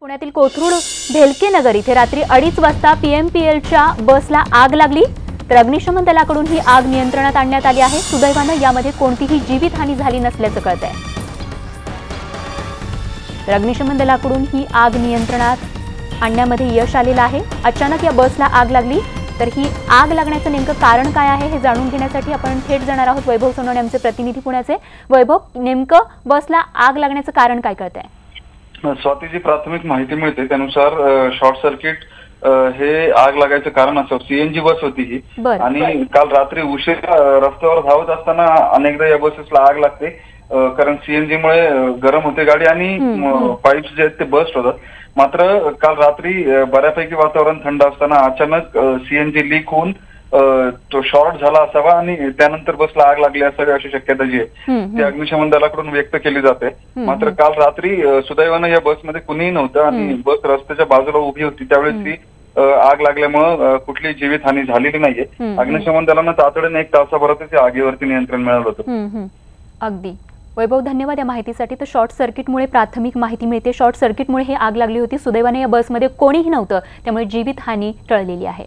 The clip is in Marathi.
पुण्यातील कोथरूड भेलके नगर इथे रात्री 2:30 वाजता पीएमपीएलच्या बसला आग लागली। तर अग्निशमन दलाकडून ही आग नियंत्रणात आणण्यात आली आहे। सुदैवाने यामध्ये कोणतीही जीवितहानी झाली नसल्याचं कळतंय। तर अग्निशमन दलाकडून ही आग नियंत्रणात आणण्यामध्ये यश आलेलं आहे। अचानक या बसला आग लागली, तर ही आग लागण्याचं नेमकं कारण काय आहे हे जाणून घेण्यासाठी आपण थेट जाणार आहोत वैभव सोनवणे आमचे प्रतिनिधी पुण्याचे। वैभव, नेमकं बसला आग लागण्याचं कारण काय कळतंय? स्वातीची प्राथमिक माहिती मिळते त्यानुसार शॉर्ट सर्किट हे आग लागायचं कारण असं सीएनजी बस होती ही, आणि काल रात्री उशीर रस्त्यावर धावत असताना अनेकदा या बसेसला आग लागते, कारण सीएनजी मुळे गरम होते गाडी आणि पाईप्स जे आहेत ते बस्ट होतात। मात्र काल रात्री बऱ्यापैकी वातावरण थंड असताना अचानक सीएनजी लीक होऊन तो शॉर्ट झाला असावा आणि त्यानंतर बसला आग लागली असावी अशी शक्यता जी आहे ती अग्निशमन दलाकडून व्यक्त केली जाते। मात्र काल रात्री सुदैवाने या बसमध्ये कुणीही नव्हतं आणि बस रस्त्याच्या बाजूला उभी होती, त्यावेळेस ती आग लागल्यामुळे कुठलीही जीवितहानी झालेली नाहीये। अग्निशमन दलानं तातडीने 1 तासाभरातच या आगीवरती नियंत्रण मिळवलं होतं। अगदी वैभव, धन्यवाद या माहितीसाठी। तर शॉर्ट सर्किटमुळे प्राथमिक माहिती मिळते, शॉर्ट सर्किटमुळे ही आग लागली होती। सुदैवाने या बसमध्ये कोणीही नव्हतं, त्यामुळे जीवितहानी टळलेली आहे।